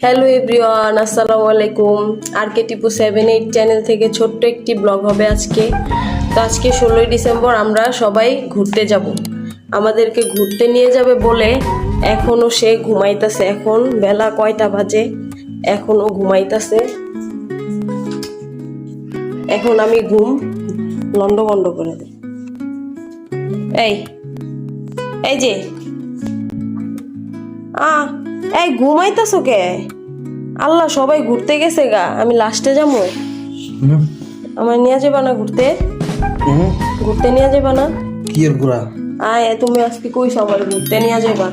Hello everyone, আসসালামু আলাইকুম। R K Tipu 7-8 channel থেকে ছোট্ট একটি ব্লগ হবে আজকে। তো আজকে 16ই ডিসেম্বর আমরা সবাই ঘুরতে যাব। আমাদেরকে ঘুরতে নিয়ে যাবে বলে এখনও সে ঘুমাইতেছে। এখন বেলা কয়টা বাজে, এখনও ঘুমাইতেছে। এখন আমি ঘুম লন্ড করে দিই। এই যে এই ঘুমাইতেছো কে? আল্লাহ, সবাই ঘুরতে গেছে গা, আমি লাস্টে যাবো। আমার নিয়ে যাবা না ঘুরতে? ঘুরতে নিয়ে যাবা না? কি এর গুড়া? তুমি আজকে কই সবার ঘুরতে নিয়ে যাবা?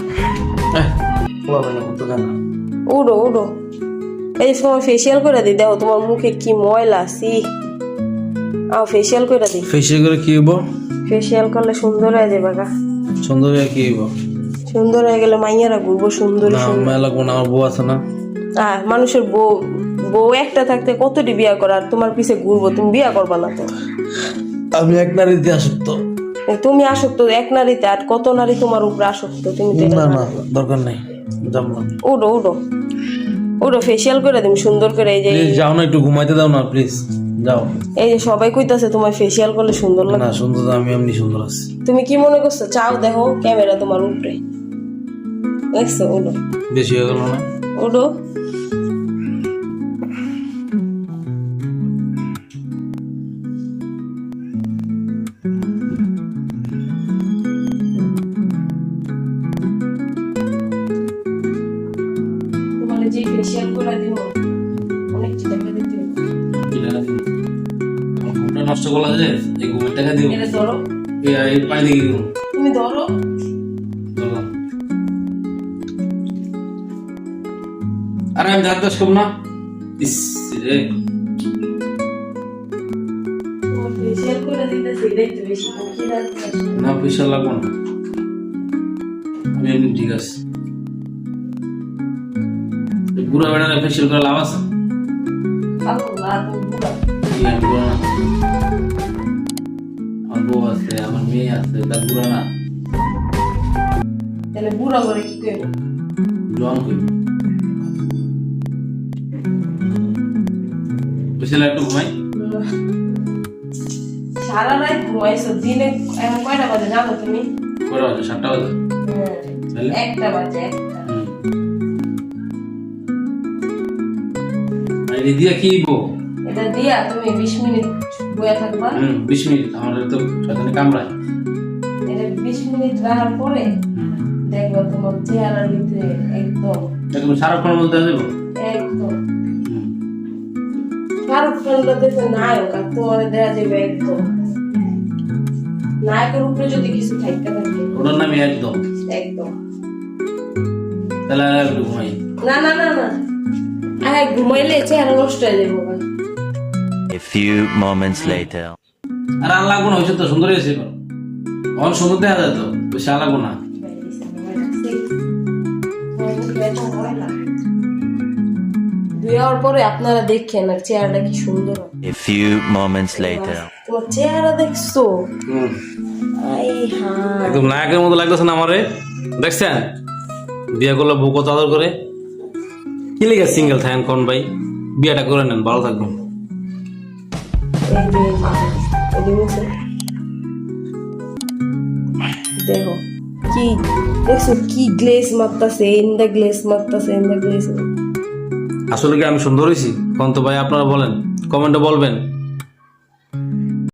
উড়ো উড়ো। এই সময় ফেসিয়াল করে দিই, দেখো তোমার মুখে কি ময়লা। ফেসিয়াল করে দিই। ফেসিয়াল করে কি হইব? ফেসিয়াল করলে সুন্দর হয়ে যাবে গা। সুন্দর হয়ে কি হইব? সুন্দর হয়ে গেলে মাইয়ারা ঘুরবো সুন্দর। না মায়া লাগবো না, আমার বউ আছে না। মানুষের বউ একটা থাকতে কতটি বিয়া করার, তোমার পিছে ঘুরবো, তুমি বিয়া করবা না তো? আমি এক নারীতে আসক্ত। তুমি আসক্ত এক নারীতে, আর কত নারী তোমার উপরে আসক্ত, তুমি তো এটা না জানো না, না। দরকার নাই, যাবো না। উড়ো উড়ো উড়ো, ফেসিয়াল করে দিম সুন্দর করে। এই যে প্লিজ যাও না, একটু ঘুমাইতে দাও না প্লিজ, যাও। এই যে সবাই কইতাছে তোমার ফেসিয়াল করলে সুন্দর লাগে। না সুন্দর তো আমি এমনি সুন্দর আছি। তুমি কি মনে করছো? চাও দেখো ক্যামেরা তোমার উপরে, দেখছো? উড়ো, বেশি হয়ে গেল না? উড়ো। তোমার যে ফেসিয়াল করে দিব অনেক টাকা দিতে হবে। কি টাকা দিব? আমার ঘুমটা নষ্ট করলা যে, এই ঘুমের টাকা দিব? এটা ধরো, এই পানি দিয়ে দিব। তুমি ধরো। ধরলাম। আরে আমি দাঁত দশ করবো না। ইস রে, তোমার ফেসিয়াল করে দিতেছি, দেখতে বেশি কি লাগছে? না পয়সা লাগবো না, আমি এমনি ঠিক আছে। বুড়া বেড়ারে ফেসিয়াল করে লাভ আছে? আল্লাহ, তুমি বুড়া। কি আমি বুড়া না? আমার বউ আছে, আমার মেয়ে আছে, তার বুড়া না? তাহলে বুড়া করে কি করব? জোয়ান কই ফেসিয়াল একটু ঘুমাই। সারা রাত ঘুমাইছো, দিনে এখন কয়টা বাজে জানো তুমি? কয়টা বাজে? 7টা বাজে। তাহলে? 1টা বাজে, 1টা। এই দিয়া কি বউ? এটা দিয়া তুমি 20 মিনিট বয়া থাকবা। 20 মিনিট আমার তো শয়তানি কামড়ায়। এটা 20 মিনিট রাখার পরে দেখবা তোমার চেহারার ভিতরে একদম তুমি সারাক্ষণ বলতে দেবো? একদম শাহরুখ খানটা দেখে নায়ক, আর তোমার দেখা যাবে একদম নায়কের উপরে যদি কিছু থাকতে থাকে। ওটার নামই একদম। একদম। তাহলে আর একটু ঘুমাই। না না না না, ঘুমাইলে চেহারা নষ্ট হয়ে যাবে। A few moments later. আর আর লাগবো না, হয়েছে তো সুন্দর হয়েছে। অনেক সুন্দর দেখা যায় তো, বেশি আর লাগবো না। দুয়ার পরে আপনারা দেখেন আর চেহারাটা কি সুন্দর। A few moments later. তোমার চেহারা দেখছো? একদম নায়কের মতো লাগতেছে না আমারে? দেখছেন বিয়ে করলে বউ কত আদর করে। কি লিখে সিঙ্গেল থাকেন কোন ভাই? বিয়েটা করে নেন, ভালো থাকবেন। দেখো কি দেখছো, কি গ্লেজ মারতাছে, ইন্দা গ্লেজ মারতাছে, ইন্দা গ্লেজ। আসলে কি আমি সুন্দর হয়েছি? কোন তো ভাই আপনারা বলেন, কমেন্টে বলবেন।